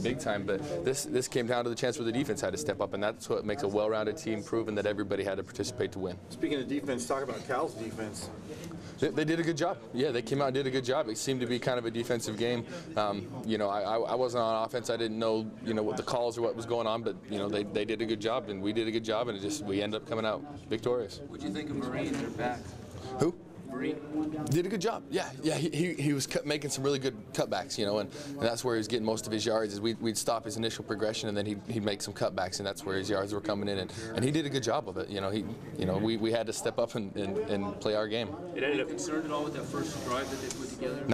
be big time, but this came down to the chance where the defense had to step up, and that's what makes a well-rounded team, proving that everybody had to participate to win. Speaking of defense, talk about Cal's defense. They did a good job. Yeah, they came out and did a good job. It seemed to be kind of a defensive game. You know, I wasn't on offense. I didn't know, you know, what the calls or what was going on, but you know, they did a good job, and we did a good job, and we ended up coming out victorious. What do you think of Marine? They're back. Who? Marine. Did a good job. Yeah. He was making some really good cutbacks, you know, and that's where he was getting most of his yards. Is we'd stop his initial progression, and then he'd make some cutbacks, and that's where his yards were coming in, and he did a good job of it. You know, we had to step up and play our game. It ended up concerned at all with that first drive that they put together?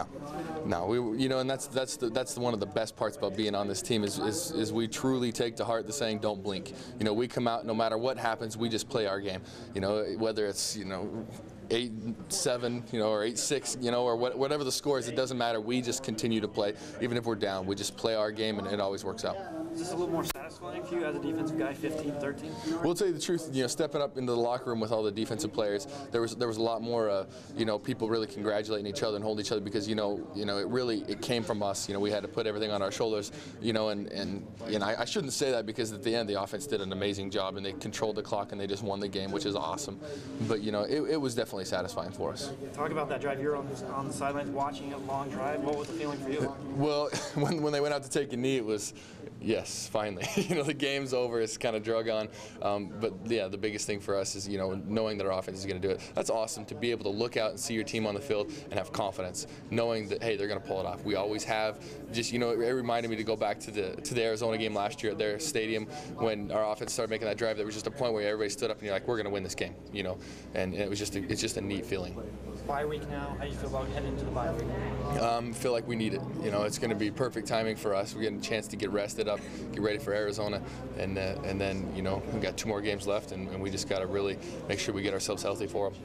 No, you know, and that's one of the best parts about being on this team is we truly take to heart the saying, don't blink. You know, we come out, no matter what happens, we just play our game. You know, whether it's, you know, 8-7, you know, or 8-6, you know, or whatever the score is, it doesn't matter. We just continue to play, even if we're down. We just play our game, and it always works out. Is this a little more satisfying for you as a defensive guy, 15-13? We'll tell you the truth. You know, stepping up into the locker room with all the defensive players, there was a lot more, you know, people really congratulating each other and holding each other, because you know, it came from us. You know, we had to put everything on our shoulders. You know, and I shouldn't say that, because at the end the offense did an amazing job, and they controlled the clock, and they just won the game, which is awesome. But you know, it was definitely satisfying for us. Talk about that drive. You're on the sidelines watching a long drive. What was the feeling for you? Well, when they went out to take a knee, it was, yes, finally. You know, the game's over. It's kind of drug on. But yeah, the biggest thing for us is, you know, knowing that our offense is going to do it. That's awesome to be able to look out and see your team on the field and have confidence, knowing that, hey, they're going to pull it off. We always have. Just, you know, it reminded me to go back to the Arizona game last year at their stadium when our offense started making that drive. There was just a point where everybody stood up and you're like, we're going to win this game, you know. And it's just a neat feeling. Bye week now. How do you feel about heading into the bye week? Feel like we need it. You know, it's going to be perfect timing for us. We're getting a chance to get rested up, get ready for Arizona, and then, you know, we've got 2 more games left, and we just got to really make sure we get ourselves healthy for them.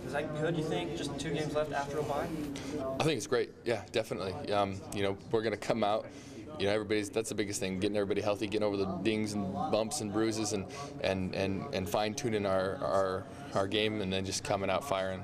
Is that good, you think, just 2 games left after a bye? I think it's great. Yeah, definitely. You know, we're going to come out. You know, that's the biggest thing, getting everybody healthy, getting over the dings and bumps and bruises, and fine-tuning our game, and then just coming out firing.